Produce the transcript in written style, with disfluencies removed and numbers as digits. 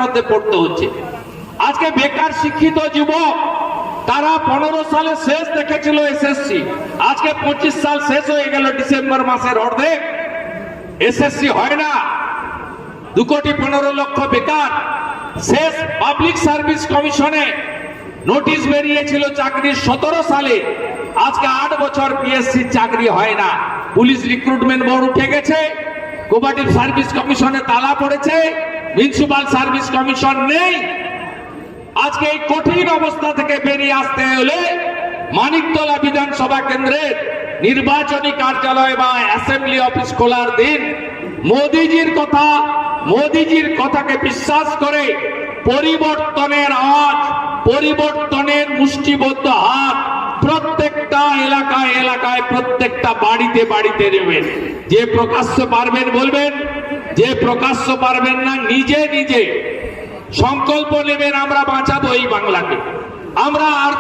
মধ্যে পড়তে হচ্ছে। আজকে বেকার শিক্ষিত যুবক তারা 15 সালে শেষ দেখেছিল এসএসসি, আজকে 25 সাল শেষ হয়ে গেল, ডিসেম্বর মাসের অর্ধেক এসএসসি হয় না। 2,15,00,000 বেকার। শেষ পাবলিক সার্ভিস কমিশনে নোটিশ বেরিয়েছিল চাকরির 17 সালে, আজকে 8 বছর পিএসসি চাকরি হয় না। পুলিশ রিক্রুটমেন্ট বোর্ড উঠে গেছে, কোঅপারেটিভ সার্ভিস কমিশনে তালা পড়েছে, মিউনিসিপাল সার্ভিস কমিশন নেই। আজকে এই কঠিন অবস্থা থেকে বেরিয়ে আসতে হলে মানিকতলা বিধানসভা কেন্দ্রের নির্বাচনী কার্যালয় বা অ্যাসেম্বলি অফিস খোলার দিন মোদিজির কথাকে বিশ্বাস করে পরিবর্তনের আওয়াজ, পরিবর্তনের মুষ্টিবদ্ধ হাত প্রত্যেকটা এলাকায় এলাকায়, প্রত্যেকটা বাড়িতে বাড়িতে নেবেন। যে প্রকাশ্য পারবেন বলবেন, যে প্রকাশ্য পারবেন না নিজে নিজে সংকল্প নেবেন, আমরা বাঁচাবো এই বাংলাকে। আমরা আর